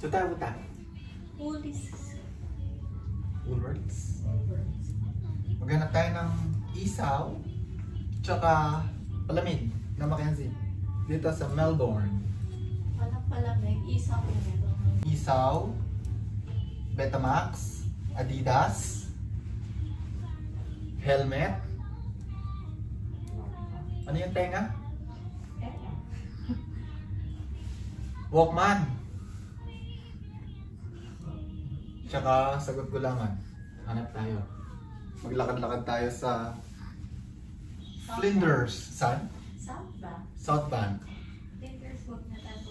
Saan tayo punta? Woolworths. Maghanap tayo ng isaw, tsaka palamig na Mackenzie. Dito sa Melbourne. Walang palamig, isaw meron. Isaw, Betamax, Adidas, helmet. Ano yung tenga? Walkman. Tsaka sagot ko lang, hanap tayo. Maglakad-lakad tayo sa Flinders. Saan? South Bank. Flinders, wag na tayo.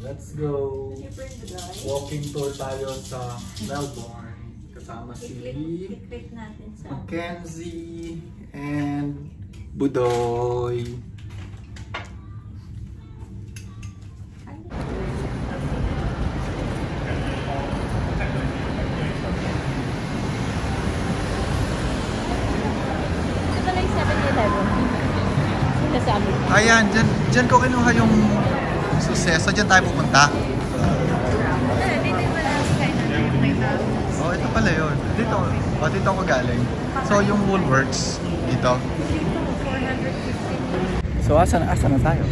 Let's go! Walking tour tayo sa Melbourne. Kasama si Click natin sa Mackenzie and Budoy. Ayan, dyan ko kinuha yung suseso. Dyan tayo pupunta. Oh, ito pala yun. Dito ako galing. So, yung Woolworths, dito. So, asan na tayo?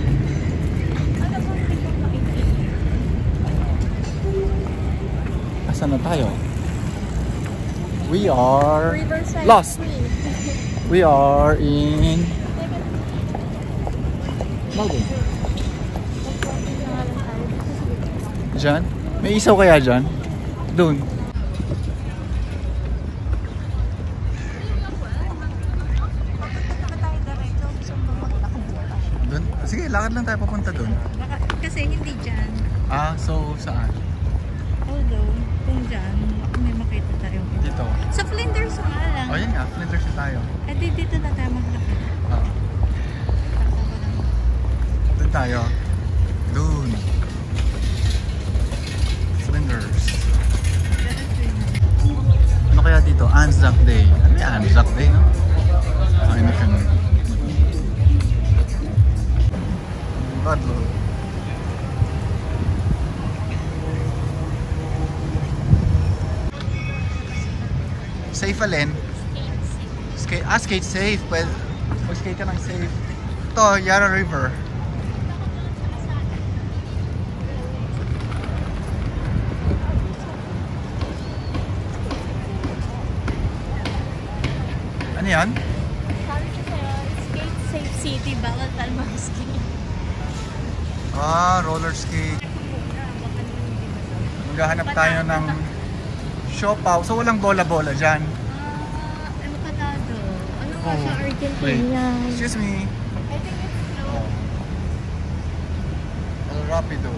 Asan na tayo? We are lost. We are in Melbourne. Diyan? May isaw kaya dyan? Doon. Doon? Sige, lakad lang tayo papunta doon. Kasi hindi dyan. So saan? Although, kung dyan, may makita tayo. Dito. Sa Flinders nga lang. Oh, yun nga. Flinders na tayo. Dito na tayo maglakad. Doon tayo. Doon. Flinders. Ano kaya dito? Anzac Day. Ano yung Anzac Day, no? Ay, nakan. Badlo. Safe alin? Skate safe. Pwede. Mag-skate ka ng safe. Ito, Yarra River. Ano yan? Sabi ko sa'yo, skate safe city, bawal tayo mag-skate. Roller skate. Maghahanap tayo ng siopaw. So walang bola-bola dyan. Empanado. Ano nga Oh, siya, Argentina? wait. Excuse me. I think it's slow. El Rapido.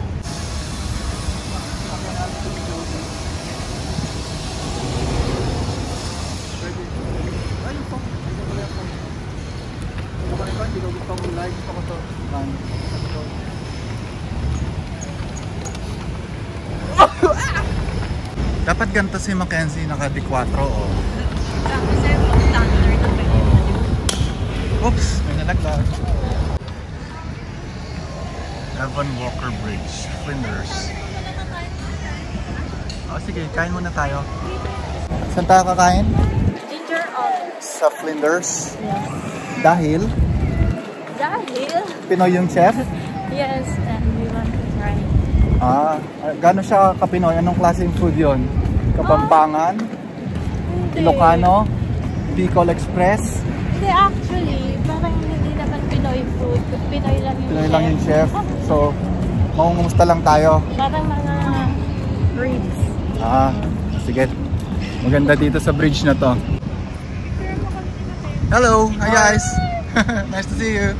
Ayun po. Hindi ko gusto kong live. Gusto ko to. Dapat ganito si Mackenzie, naka D4 oh. Tapos ay standard na pwede. Oops, may nalaglag. Evan Walker Bridge, Flinders. Sige, kain muna tayo. Saan tayo kakain? Ginger olive. Sa Flinders. Yes. Dahil? Pinoy yung chef? Yes, and we want to try. Gano'n siya ka-Pinoy? Anong klaseng food yun? Kapampangan? Ilocano? Bicol Express? Hindi, actually, parang hindi naman Pinoy food. Pinoy lang yung Pinoy lang yung chef. So, mangungumusta lang tayo. Parang mga ribs. Sige. Maganda dito sa bridge na to. Hello! Hi guys! Nice to see you!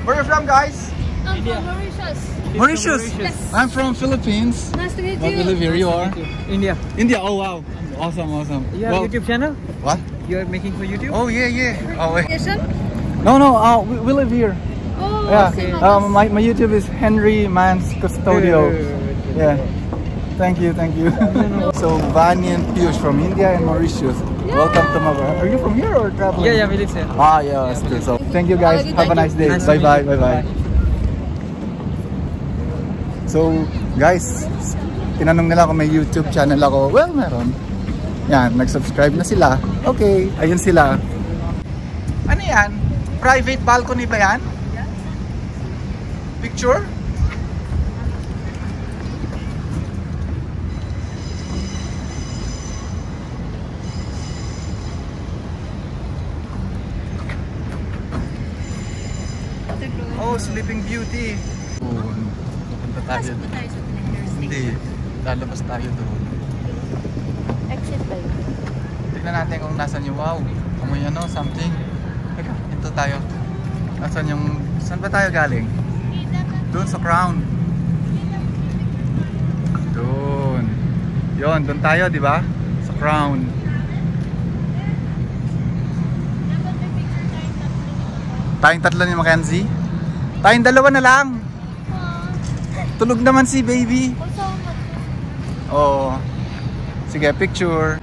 Where are you from, guys? I'm from Mauritius. Mauritius? Yes. I'm from Philippines. Nice to meet But we you. live here. You are? India. India? Oh wow! Awesome, awesome. You have YouTube channel? What? You are making for YouTube? Oh yeah. Oh wait. Asian? No, we live here. Oh, Yeah. okay. My YouTube is Henry Mans Custodio. Yeah. Thank you, thank you. So, Vani and Piyush from India and Mauritius. Welcome to Mabra. Are you from here or traveling? Yeah, we live here. Ah, yeah. So, thank you guys. Have a nice day. Nice to Bye meet bye. you. Bye bye. So, guys, tinanong nila kung may YouTube channel ako. Well, meron. Yan, nag-subscribe na sila. Okay, ayun sila. Ano yan? Private balcony ba yan? Picture? Oh, Sleeping Beauty. Pupunta tayo. Pasok ba tayo sa Flinders? Hindi, lalabas tayo doon. Exit ba yun? Tignan natin kung nasan yung wow. Kung may ano, something. Teka, ito tayo. Nasan yung, saan ba tayo galing? Doon sa Crown. Doon. Yon, doon tayo, di ba? Sa Crown. Tayong tatlo ni Mackenzie? Tayong dalawa na lang. Tulog naman si baby. Oo. Sige, picture.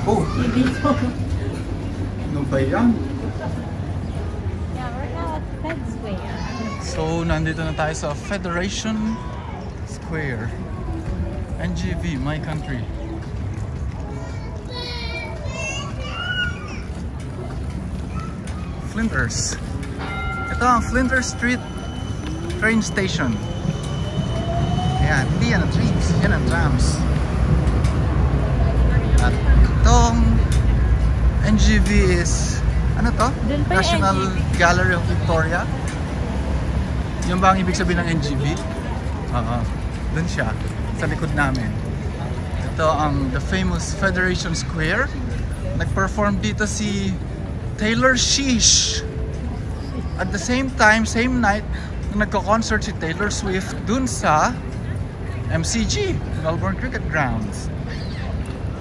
Oh! Ano ba yan? Yeah, we're now at Fed Square. So, nandito na tayo sa Federation Square. NGV, my country. Flinders. Ito ang Flinders Street train station. Ayan, hindi yan ang trains, yan ang trams. At itong NGV is, ano to? Dun pa yung National NGV. Gallery of Victoria. Yung ba ang ibig sabihin ng NGV? Oo, dun siya, sa likod namin. Ito ang the famous Federation Square. Nag-perform dito si Taylor Swift. At the same time, same night, nagko-concert si Taylor Swift dun sa MCG, Melbourne Cricket Grounds.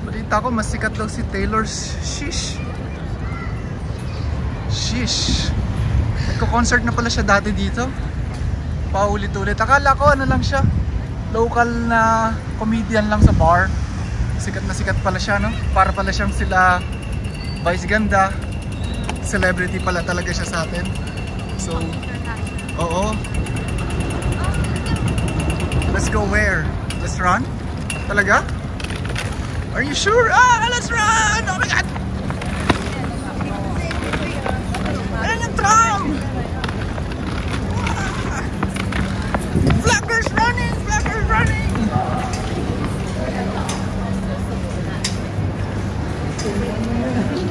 Balita ko, mas sikat daw si Taylor Swift. Shish. Nagko-concert na pala siya dati dito. Paulit-ulit. Akala ko ano lang siya, local na comedian lang sa bar. Sikat na sikat pala siya, no? Para pala siyang sila Vice Ganda. Celebrity pala talaga siya sa atin. So, oo. Let's go where? Let's run? Talaga? Are you sure? Ah, let's run! Oh my God! Ayan yung tram! Flappers running! Flappers running!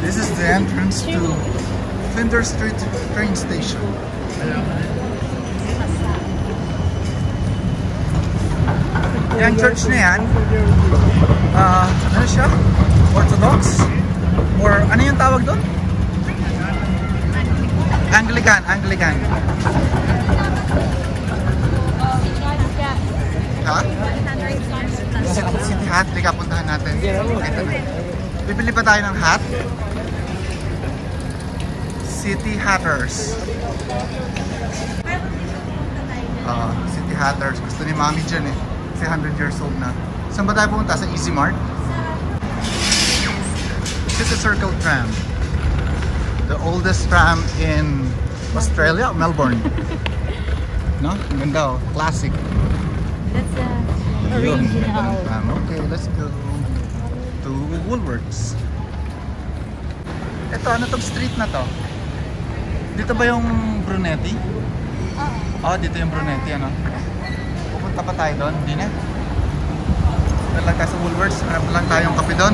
This is the entrance to Flinders Street train station. Yung church na yan, ano siya? Orthodox? Or ano yung tawag doon? Anglican, Anglican. Ha? City Hat, di ka puntahan natin. Bibili pa tayo ng hat. City Hatters. City Hatters. Gusto ni Mami dyan eh. Kasi 100 years old na. Saan ba tayo pumunta? Sa Easy Mart? City Circle Tram. The oldest tram in Australia, Melbourne. No? Ang ganda oh. Classic. That's Yun, Original. ganun lang. Okay, let's go to Woolworths. Ito, ano tong street na to? Dito ba yung Brunetti? Oo. Oh, dito yung Brunetti, ano? Pupunta pa tayo doon, hindi na. Doon lang tayo sa Woolworths, hanap lang tayong kape doon.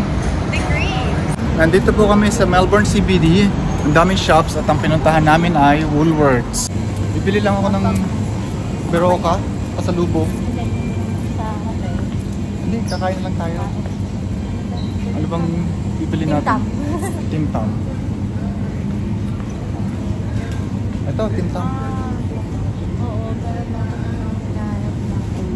The green. Nandito po kami sa Melbourne CBD. Ang daming shops at ang pinuntahan namin ay Woolworths. Bibili lang ako ng Berocca, pasalubong. Sa hotel. Hindi, kakain lang tayo. Ano bang bibili natin? Tim Tam. Tim Tam. Ito, Tim Tam. Oo, pero nakahanap na food.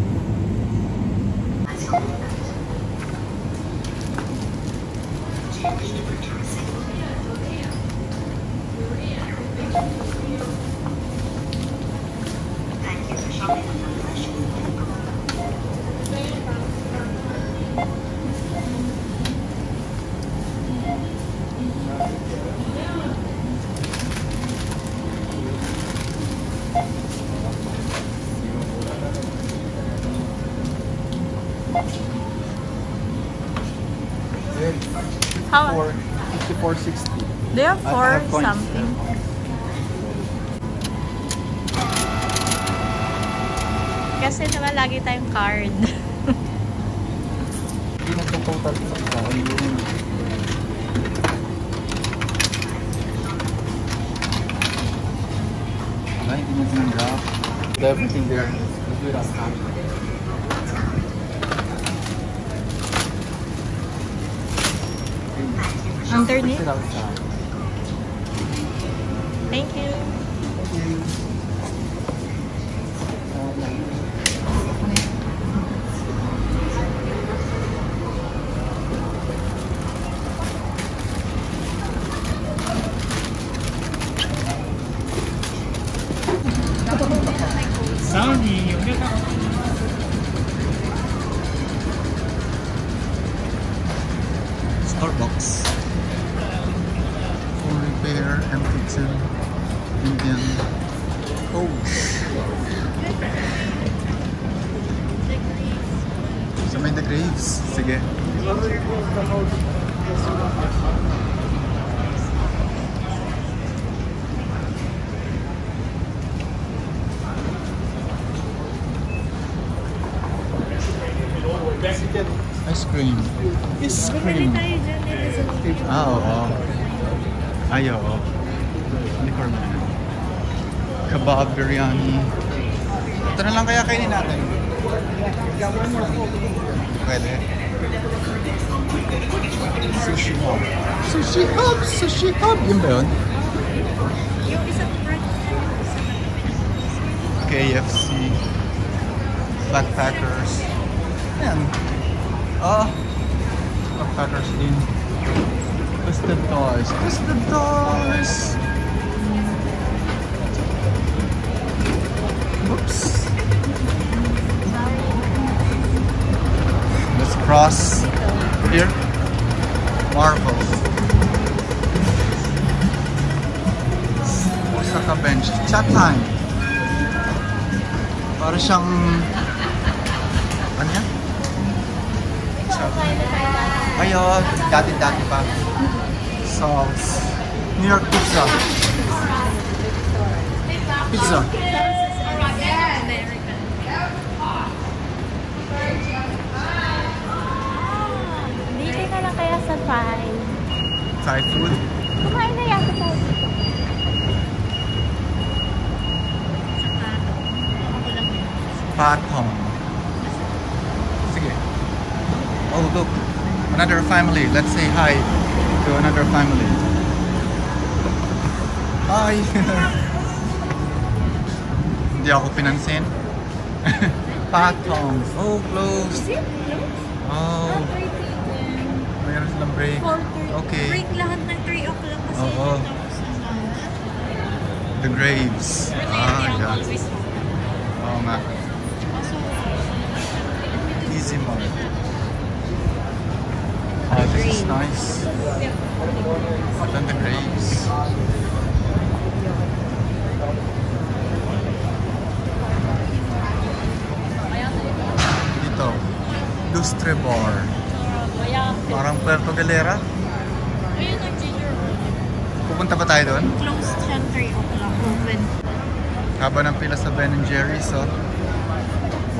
How? 54.60. They have I four have coins. something. Kasi naman lagi tayong card. Hindi na ito total sa kain. Ay, hindi na tinanggap. Everything there is with us now. Underneath? Sit outside. Thank you. Starbucks. Home repair, M2, Indian. Oh. Sa may The Graves. Sige. Ice cream. Ice cream. Ah, oo. Ay, oo. Liquor man. Kebab, biryani. Ito na lang kaya kainin natin. Pwede. Sushi hub. Sushi hub! Sushi hub! Yun ba yun? Yung isang KFC. Backpackers. Ayan. Backpackers din. Twisted Toys. Twisted Toys! Oops. Let's cross here. Marvel. Osaka bench. Chat time. Para siyang ano yan? Ayun, dati-dati pa. Sauce. New York pizza. Pizza. Dito na lang kaya sa Thai. Thai food. Kumain na yata tayo dito. Patong. Sige. Oh, look. Another family. Let's say hi to another family. Hi. Hindi ako pinansin. Patong. Oh, closed. Oh. Mayroon silang break. Okay. Break lahat ng 3 o'clock kasi. Oo. The Graves. Ah, yeah. Oo nga. Easy Mart. Oh, this is nice. Then the Graves. Dito. Lustre Bar. Mayakap. Parang Puerto Galera. Ayun ang ginger roll. Pupunta ba tayo doon? Closed siya 3 o'clock. Open. Haba ng pila sa Ben & Jerry's, oh.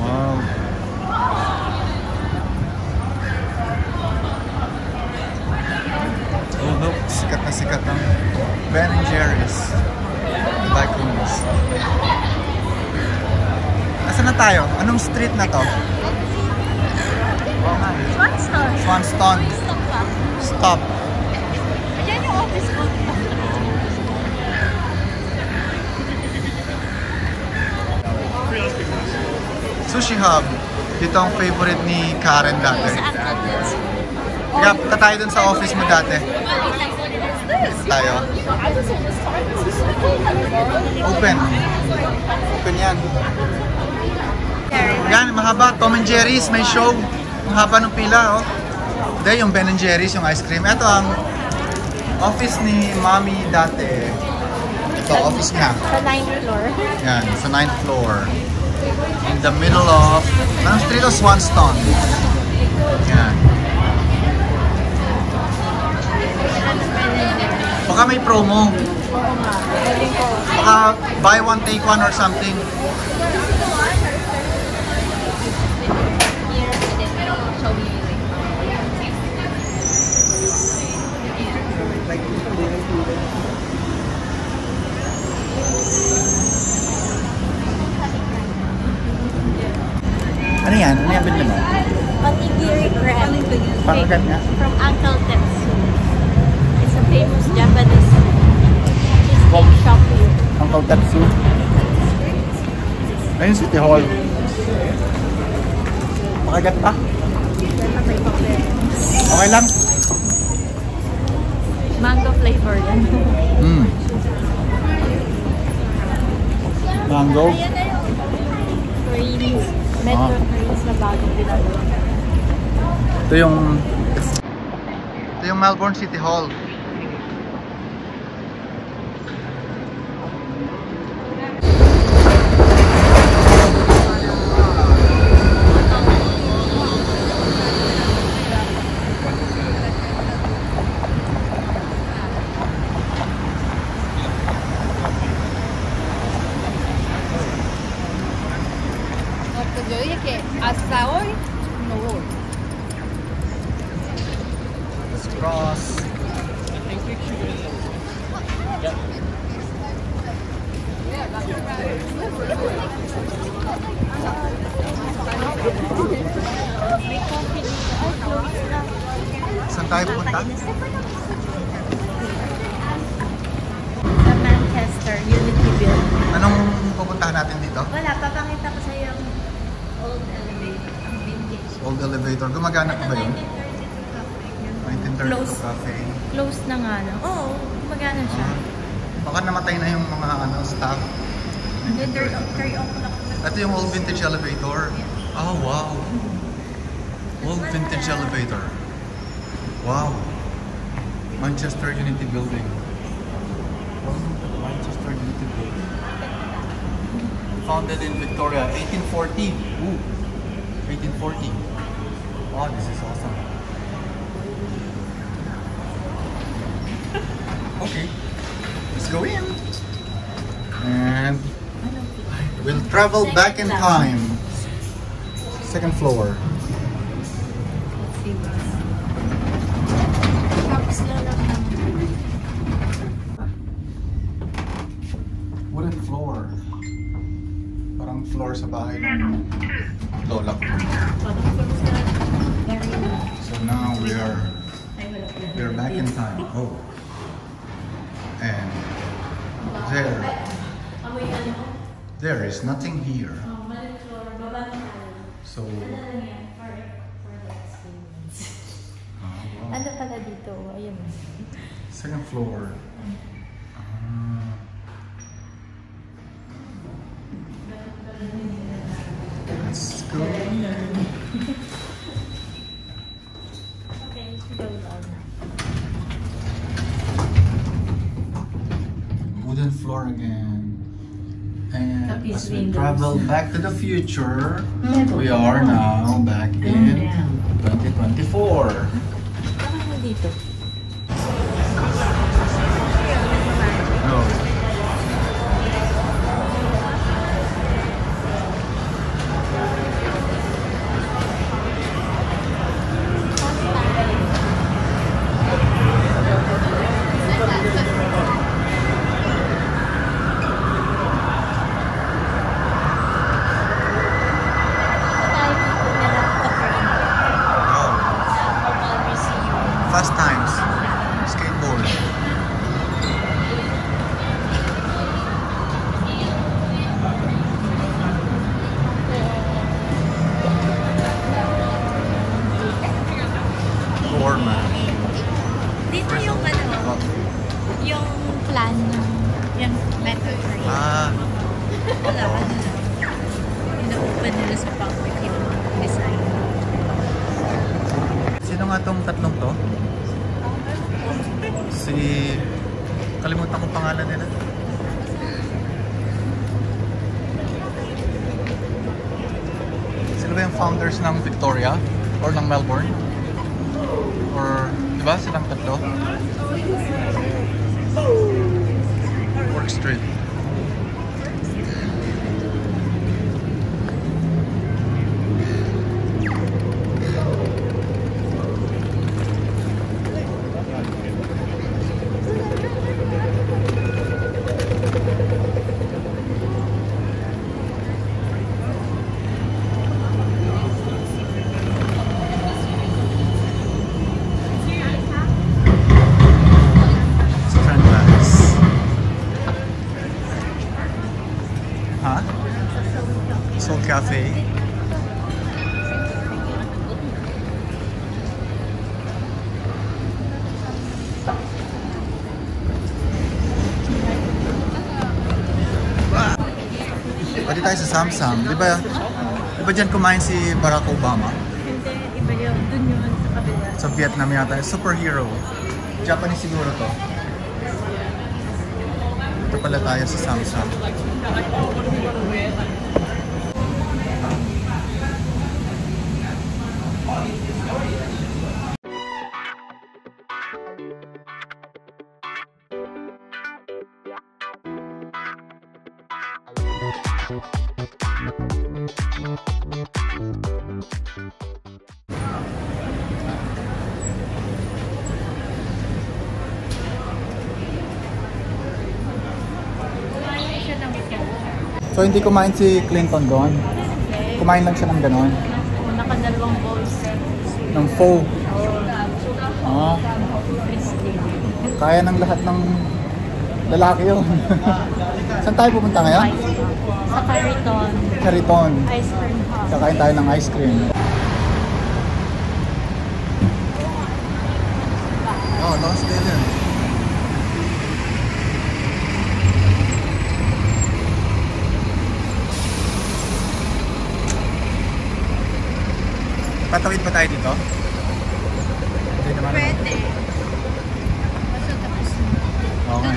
Wow. Oh, look. Sikat na sikat ang Ben & Jerry's. Tycoons. Nasaan na tayo? Anong street na to? Swanston. Swanston. Stop pa. Stop. Ayan yung office ko. Sushi Hub. Dito ang favorite ni Karen dati. Sa Uncle Kaya punta tayo dun sa office mo dati. Tayo. Open. Open yan. Yan, mahaba. Tom and Jerry's, may show. Ang haba ng pila, oh. Hindi, yung Ben and Jerry's, yung ice cream. Ito ang office ni Mommy dati. Ito, office niya. Sa 9th floor. Yan, sa 9th floor. In the middle of, anong street of Swanston. Yan. Baka may promo. Oo nga. Galing ko. Baka buy one, take one or something. Ano yan? Ano yan binili mo? Onigiri crab. Pangkat nga. From Uncle Tetsu. It's a famous Japanese cheesecake shop here. Uncle Tetsu. Ayun, City Hall. Makagat pa? Okay lang? Mango flavor yan. Mm. Mango. Ayan na yung creams. Metro creams na bagong pinagawa. Ito yung Melbourne City Hall. Yo dije que hasta hoy no voy. Let's cross. May coffee dito. Ay, close na. Saan tayo pupunta? Sa Manchester Unity Building. Anong pupuntahan natin dito? Wala, papakita ko sa iyo ang old elevator, ang vintage. Old elevator. Gumagana pa ba yun? 1932 Close. Cafe. Close na nga lang. Oo, gumagana siya. Baka namatay na yung mga staff. Hindi, 3 o'clock. Ito yung old vintage elevator. Oh, wow. Old vintage elevator. Wow. Manchester Unity Building. Manchester Unity Building. Founded in Victoria, 1840. Ooh. 1840. Oh, this is awesome. Okay. Let's go in. And we'll travel back in time. Second floor. Tapos lang lang. Wooden floor. Parang floor sa bahay ng lola ko. So now we're back in time. Oh. And there is nothing here. So wow. Ano pala dito? Ayun. Second floor. Let's go. Okay, go down. Wooden floor again. And As we travel back to the future, we are now back in 2024. Dito. No. Fast times. Skateboard. Gorman. Dito yung ano, yung plan yung metal train. Ah, Wala ka na. Ina-open nila sa public yung design. sino nga tong tatlong to? Si... Kalimutan ko pangalan nila. Sila ba yung founders ng Victoria? Or ng Melbourne? Or, di ba silang tatlo? Work Street. Ha? Soul Cafe. Pwede tayo sa Samsung. Di ba dyan kumain si Barack Obama? Hindi, iba yun. Dun yun sa kabila. Sa Vietnam yata. Superhero. Japanese siguro to. Ito pala tayo sa Samsung. So hindi kumain si Clinton doon? Kumain lang siya ng ganon? Nakadalawang bowls. Ng pho? Ah, kaya ng lahat ng lalaki yun. Saan tayo pupunta ngayon? Sa Cariton. Cariton. Ice cream hall. Kakain tayo ng ice cream. Oh, Lost Dillon. Patawid pa tayo dito? Hindi naman. Pwede. Basta tapos. Oo nga.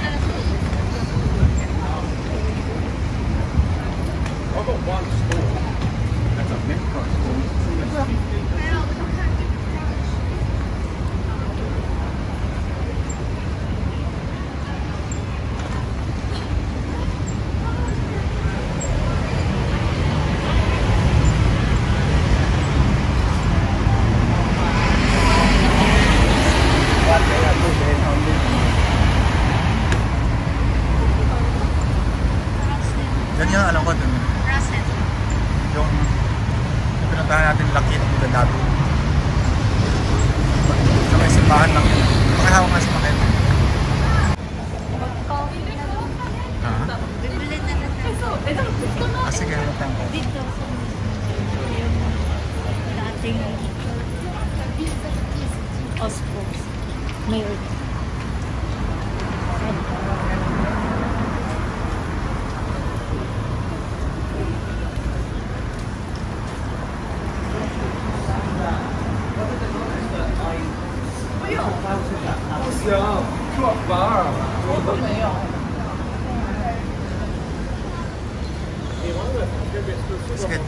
Ganyan, alam ko dun. Process. Yung pinuntahan natin Lakit, Dadabi. Sa may simbahan lang yun. Pakihawa nga sa Makit. Coffee na lang. Ha? Bibili na lang tayo. Ah, sige, ano tayo? Dito sa yung dating Oscos. May It's good.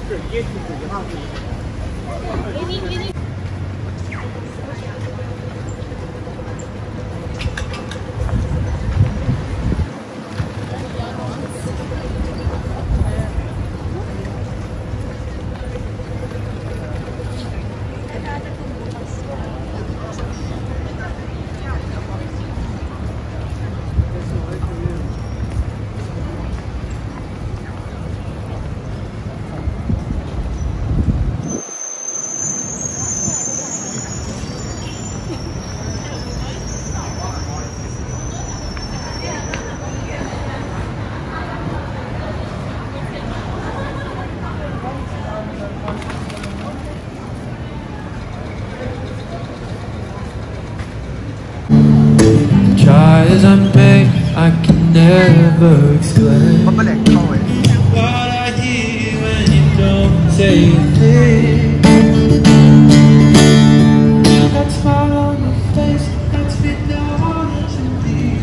Try as I may, I can never explain Pabalik, pauwi. what I hear when you don't say a thing. That smile on your face, that's been all that you need.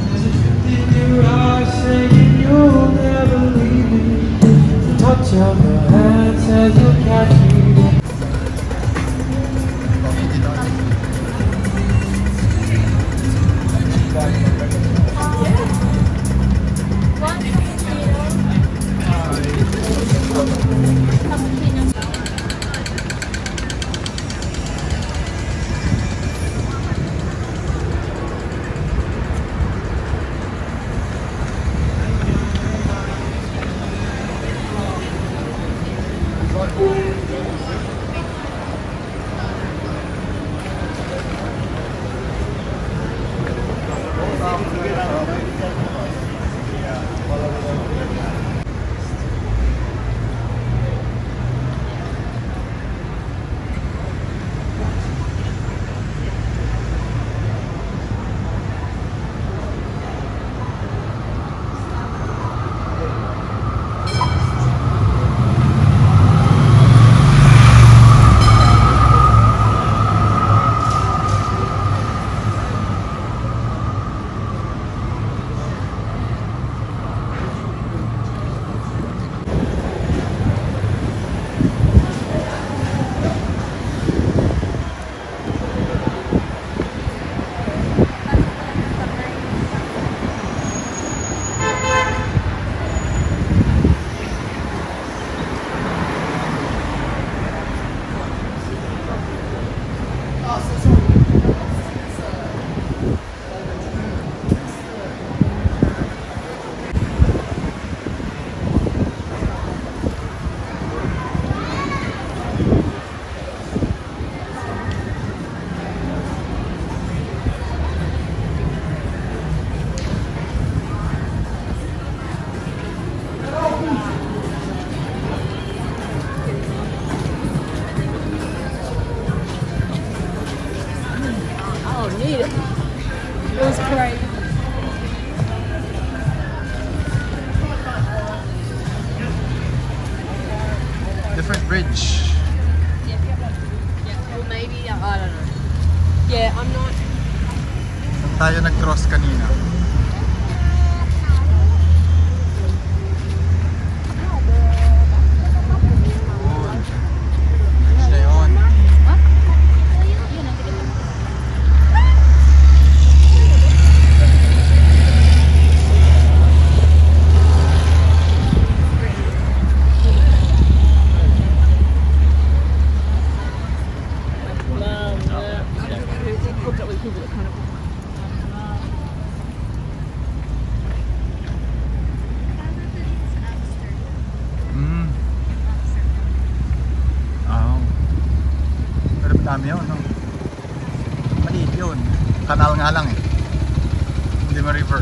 There's a truth in your eyes saying you'll never leave me. The touch of your hand says you'll catch me. It was great. Different bridge. Well, maybe, I don't know. Yeah, I'm not. Tayo nag-cross kanina. Bridge na yun. Dami yun, no? Maliit yun. Kanal nga lang eh. Hindi mo river.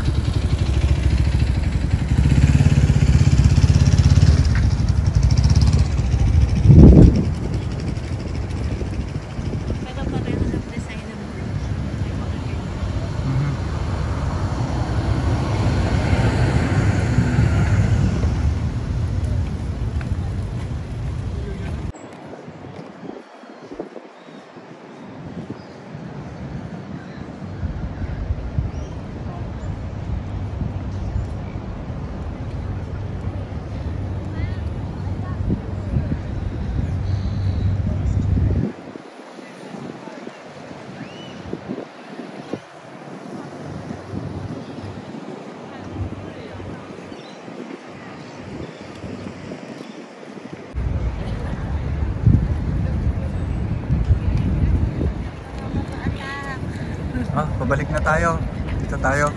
Pabalik na tayo. Dito tayo.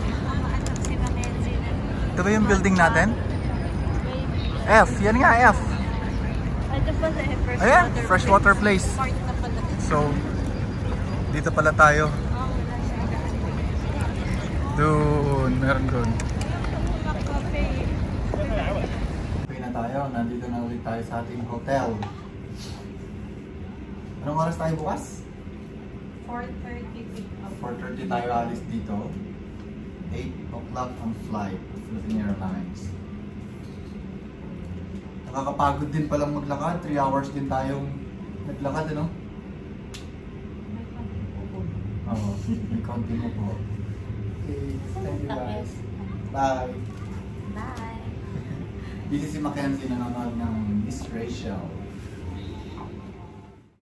Ito ba yung building natin? F. Yan nga, F. Ito pa sa Ayan, freshwater place. So, dito pala tayo. Doon, meron doon. Okay na tayo, nandito na ulit tayo sa ating hotel. Anong oras tayo bukas? 4:30 tayo alis dito. 8 o'clock ang flight, Philippine Airlines. Nakakapagod din palang maglakad, 3 hours din tayong naglakad, ano? Oo, may konti mo po. Okay, thank you guys. Bye! Bye! Busy si Mackenzie, nanonood ng Miss Rachel.